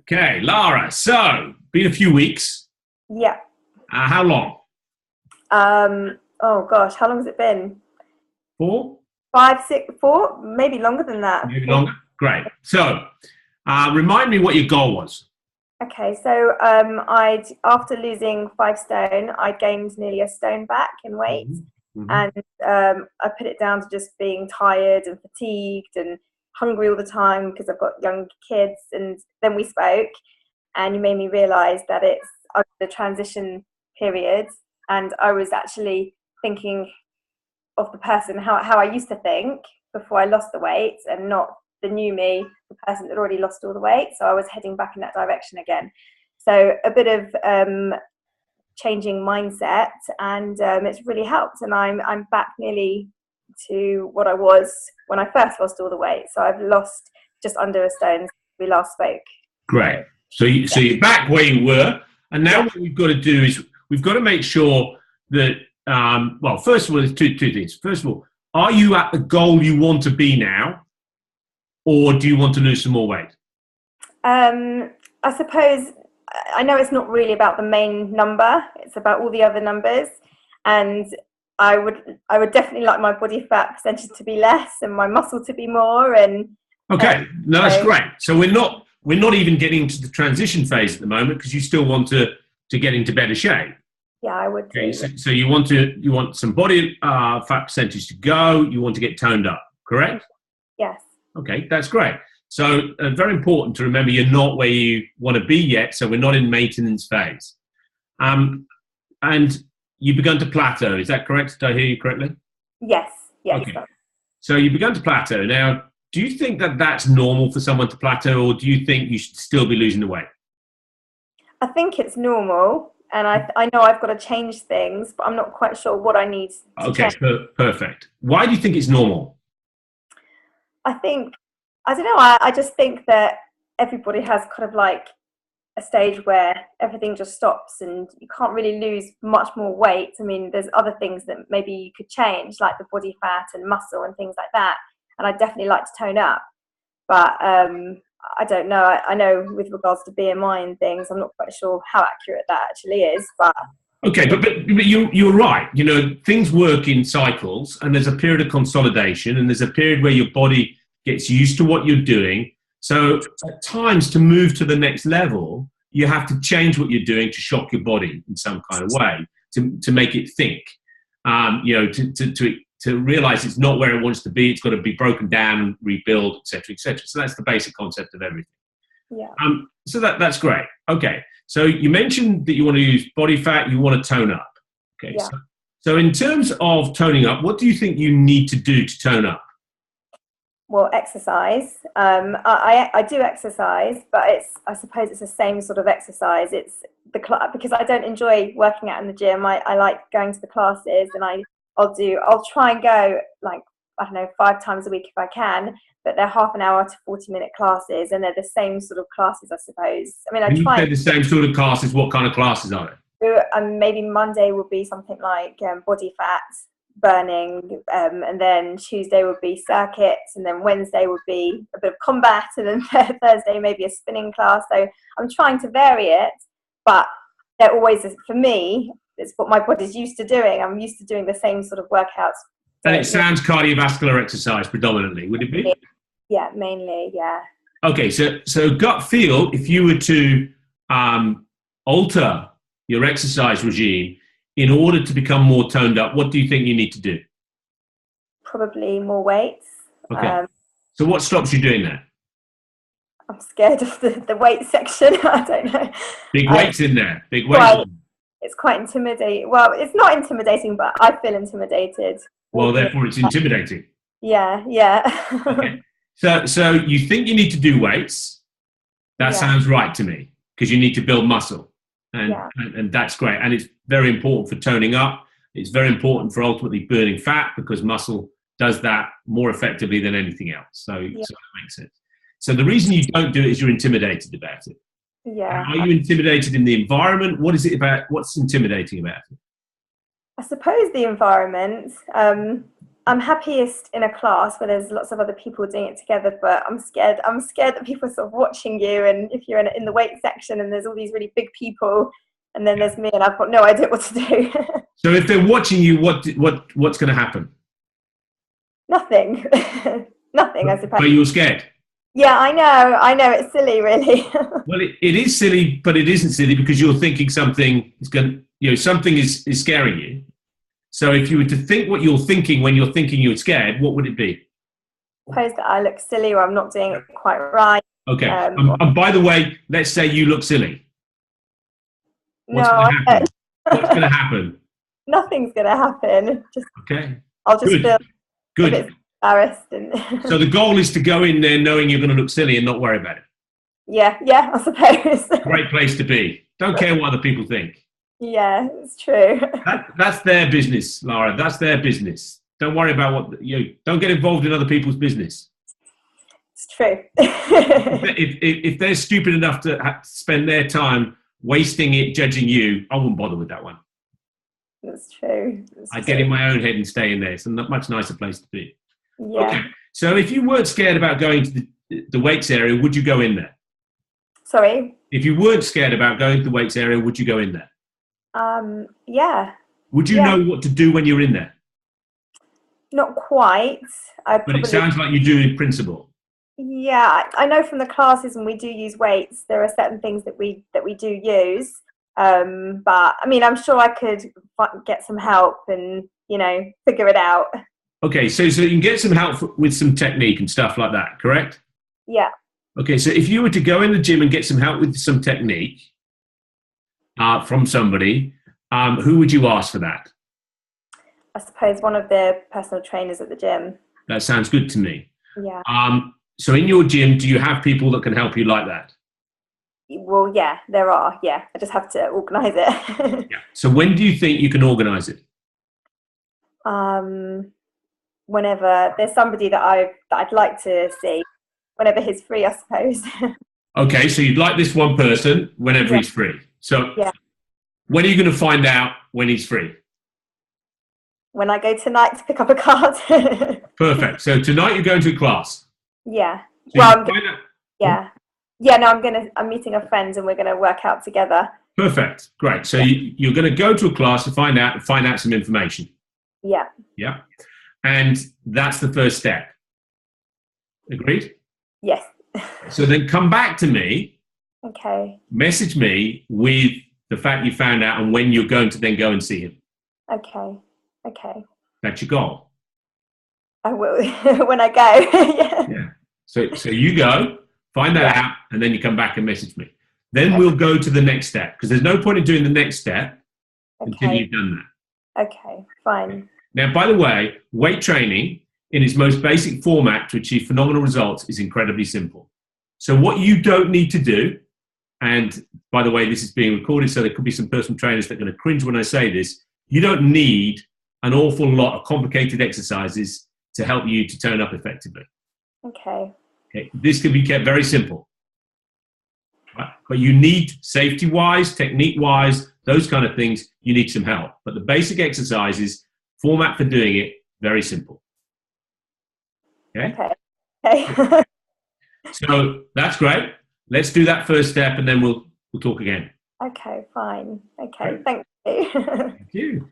Okay, Lara. So, been a few weeks. Yeah. How long? Oh gosh, how long has it been? 4? 5, 6, 4, maybe longer than that. Maybe longer? Great. So, remind me what your goal was. Okay, so I'd after losing 5 stone, I gained nearly a stone back in weight, Mm-hmm. and I put it down to just being tired and fatigued and hungry all the time because I've got young kids. And then we spoke, and you made me realise that it's the transition period, and I was actually thinking of the person how I used to think before I lost the weight, and not the new me, the person that already lost all the weight. So I was heading back in that direction again. So a bit of changing mindset, and it's really helped. And I'm back nearly to what I was when I first lost all the weight. So I've lost just under a stone since we last spoke. Great. So you're back where you were, and now Yeah. what we've got to do is we've got to make sure that. Well, first of all, there's two things. First of all, are you at the goal you want to be now, or do you want to lose some more weight? I suppose I know it's not really about the main number, it's about all the other numbers, and I would definitely like my body fat percentage to be less and my muscle to be more. And Okay, no, that's great. So we're not even getting to the transition phase at the moment because you still want to get into better shape. Yeah, I would. Okay, so you want some body fat percentage to go. You want to get toned up, correct? Yes. Okay, that's great. So very important to remember you're not where you want to be yet. So we're not in maintenance phase. And you've begun to plateau. Is that correct? Did I hear you correctly? Yes. Yes. Okay. So you've begun to plateau. Now, do you think that that's normal for someone to plateau, or do you think you should still be losing the weight? I think it's normal, and I know I've got to change things, but I'm not quite sure what I need to change. Perfect. Why do you think it's normal? I think, I don't know, I just think that everybody has kind of like a stage where everything just stops and you can't really lose much more weight. I mean, there's other things that maybe you could change, like the body fat and muscle and things like that. And I'd definitely like to tone up. But I don't know. I know with regards to BMI and things, I'm not quite sure how accurate that actually is. But okay, but you're right. You know, things work in cycles, and there's a period of consolidation, and there's a period where your body gets used to what you're doing. So at times, to move to the next level, you have to change what you're doing to shock your body in some kind of way to make it think. You know, to realize it's not where it wants to be. It's got to be broken down, rebuild, etc., etc. So that's the basic concept of everything. yeah. So that's great. Okay. So you mentioned that you want to use body fat. You want to tone up. Okay. Yeah. So in terms of toning up, what do you think you need to do to tone up? Well, exercise. I do exercise, but I suppose it's the same sort of exercise. It's because I don't enjoy working out in the gym. I like going to the classes, and I'll try and go, like, I don't know, 5 times a week if I can, but they're half an hour to 40-minute classes, and they're the same sort of classes, I suppose. I mean, When you say the same sort of classes, what kind of classes are they? Maybe Monday would be something like body fat burning, and then Tuesday would be circuits, and then Wednesday would be a bit of combat, and then Thursday maybe a spinning class. So I'm trying to vary it, but they're always, for me, it's what my body's used to doing. I'm used to doing the same sort of workouts. And it sounds cardiovascular exercise predominantly, would it be? Yeah, mainly, yeah. Okay, so gut feel, if you were to alter your exercise regime in order to become more toned up, what do you think you need to do? Probably more weights. Okay. So what stops you doing that? I'm scared of the weight section. I don't know. Big weights in there. Big weights. It's quite intimidating. Well, it's not intimidating, but I feel intimidated. Well, therefore it's intimidating. Yeah. Okay. So you think you need to do weights. That sounds right to me, because you need to build muscle. And that's great. And it's very important for toning up. It's very important for ultimately burning fat, because muscle does that more effectively than anything else. So that makes sense. So the reason you don't do it is you're intimidated about it. Yeah. Are you intimidated in the environment? What is it about? What's intimidating about it? I suppose the environment. I'm happiest in a class where there's lots of other people doing it together, but I'm scared. I'm scared that people are sort of watching you, and if you're in the weight section and there's all these really big people, and then there's me, and I've got no idea what to do. So if they're watching you, what's going to happen? Nothing. Nothing, I suppose. But you're scared. Yeah, I know. It's silly, really. Well, it is silly, but it isn't silly because you're thinking something is going. Something is scaring you. So if you were to think what you're thinking when you're thinking you're scared, what would it be? Suppose that I look silly or I'm not doing it quite right. Okay. And by the way, let's say you look silly. What's No, going to happen? What's going to happen? Nothing's going to happen. Just okay. I'll just feel good. A bit embarrassed. And so the goal is to go in there knowing you're going to look silly and not worry about it. Yeah, I suppose. Great place to be. Don't care what other people think. Yeah, it's true. That's their business, Lara. That's their business. Don't worry about don't get involved in other people's business. It's true. if they're stupid enough to spend their time wasting it judging you, I wouldn't bother with that one. That's true. I'd get in my own head and stay in there. It's a much nicer place to be. Yeah. Okay. So if you weren't scared about going to the weights area, would you go in there? Sorry? If you weren't scared about going to the weights area, would you go in there? Yeah. Would you know what to do when you're in there? Not quite. But it sounds like you do in principle. Yeah, I know from the classes when we do use weights, there are certain things that we do use. But I mean, I'm sure I could get some help and figure it out. Okay, so you can get some help with some technique and stuff like that, correct? Yeah. Okay, so if you were to go in the gym and get some help with some technique from somebody, who would you ask for that? I suppose one of the personal trainers at the gym. That sounds good to me. Yeah. So in your gym, do you have people that can help you like that? Well, yeah, there are. Yeah, I just have to organise it. Yeah. So when do you think you can organise it? Whenever there's somebody that I'd like to see, whenever he's free, I suppose. Okay, so you'd like this one person whenever he's free. So when are you going to find out when he's free? When I go tonight to pick up a card. Perfect. So tonight you're going to a class. Yeah. So well, I'm meeting a friend and we're going to work out together. Perfect. Great. So you're going to go to a class to find out some information. Yeah. Yeah. And that's the first step. Agreed? Yes. So then come back to me. Okay. Message me with the fact you found out and when you're going to then go and see him. Okay. That's your goal. I will when I go. Yeah. So you go, find that out, and then you come back and message me. Then we'll go to the next step because there's no point in doing the next step until you've done that. Okay, fine. Now, by the way, weight training in its most basic format to achieve phenomenal results is incredibly simple. So what you don't need to do, and by the way, this is being recorded, so there could be some personal trainers that are going to cringe when I say this, you don't need an awful lot of complicated exercises to help you to turn up effectively. Okay. This can be kept very simple. Right? But you need, safety-wise, technique-wise, those kind of things, you need some help. But the basic exercises, format for doing it, very simple. Okay? Okay. So that's great. Let's do that first step and then we'll talk again. Okay, fine. Okay, thank you. Thank you.